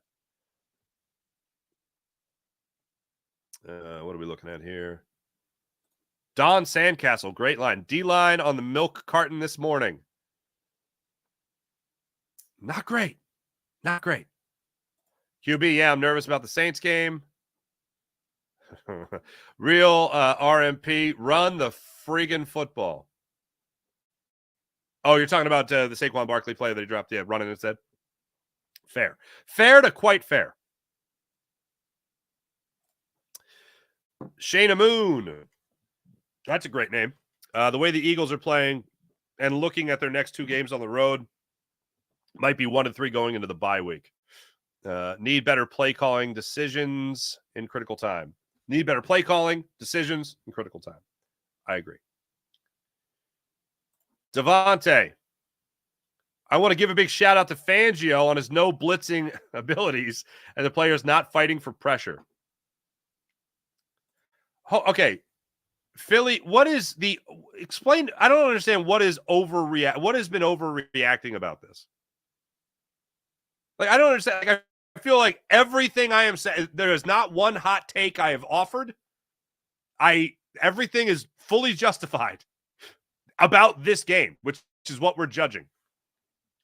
What are we looking at here? Don Sandcastle, great line. D-line on the milk carton this morning. Not great. QB, yeah, I'm nervous about the Saints game. Real RMP, run the friggin' football. Oh, you're talking about the Saquon Barkley play that he dropped, running instead? Fair. Fair to quite fair. Shayna Moon. That's a great name. The way the Eagles are playing and looking at their next 2 games on the road might be 1-3 going into the bye week. Need better play calling decisions in critical time. I agree. Devontae. I want to give a big shout out to Fangio on his no blitzing abilities and the players not fighting for pressure. Okay, Philly, explain, I don't understand what has been overreacting about this. Like, I don't understand. Like, I feel like everything I am saying, there is not one hot take I have offered. Everything is fully justified about this game, which is what we're judging.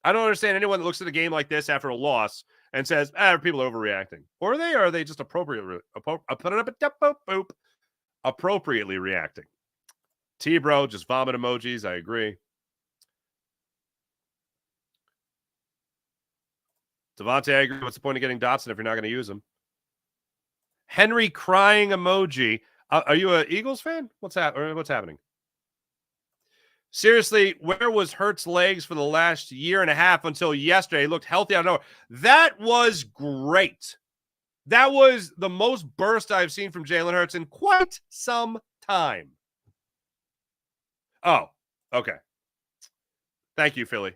I don't understand anyone that looks at a game like this after a loss and says, people are overreacting. Or are they just appropriately reacting? T-Bro, just vomit emojis. I agree. Devontae, I agree. What's the point of getting Dotson if you're not going to use him? Henry crying emoji. Are you an Eagles fan? What's happening? Seriously, where was Hurts' legs for the last year and a half until yesterday? He looked healthy out of nowhere. That was great. That was the most burst I've seen from Jalen Hurts in quite some time. Oh, okay. Thank you, Philly.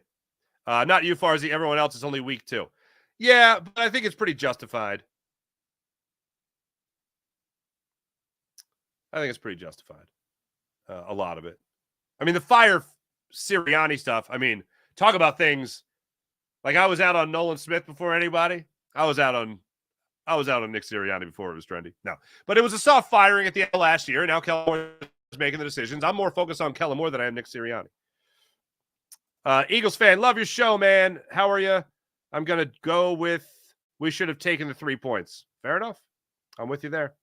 Not you, Farzy. Everyone else is only week 2. Yeah, but I think it's pretty justified. A lot of it. I mean, the fire Sirianni stuff. I mean, talk about things like I was out on Nolan Smith before anybody. I was out on Nick Sirianni before it was trendy. No, but it was a soft firing at the end of last year. And now Kellen Moore is making the decisions. I'm more focused on Kellen Moore than I am Nick Sirianni. Eagles fan, love your show, man. How are you? I'm going to go with we should have taken the 3 points. Fair enough. I'm with you there.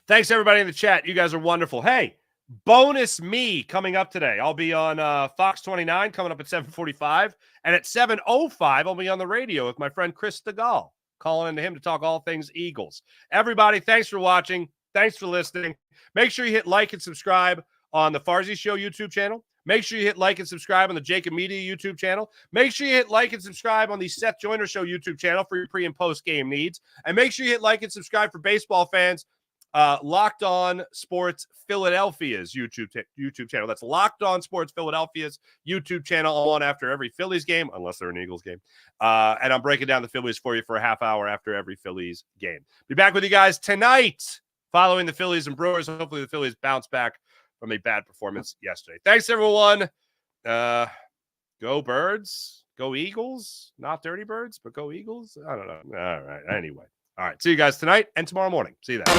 Thanks, everybody in the chat. You guys are wonderful. Hey, bonus me coming up today. I'll be on Fox 29 coming up at 7:45. And at 7:05, I'll be on the radio with my friend Chris DeGaulle, calling into him to talk all things Eagles. Everybody, thanks for watching. Thanks for listening. Make sure you hit like and subscribe on the Farzy Show YouTube channel. Make sure you hit like and subscribe on the Jacob Media YouTube channel. Make sure you hit like and subscribe on the Seth Joyner Show YouTube channel for your pre- and post-game needs. And make sure you hit like and subscribe for baseball fans. Locked On Sports Philadelphia's YouTube channel. That's Locked On Sports Philadelphia's YouTube channel. On after every Phillies game, unless they're an Eagles game. And I'm breaking down the Phillies for you for a half hour after every Phillies game. Be back with you guys tonight following the Phillies and Brewers. Hopefully the Phillies bounce back from a bad performance yesterday. Thanks, everyone. Go Birds. Go Eagles. Not Dirty Birds, but go Eagles. I don't know. All right. Anyway. All right. See you guys tonight and tomorrow morning. See you then.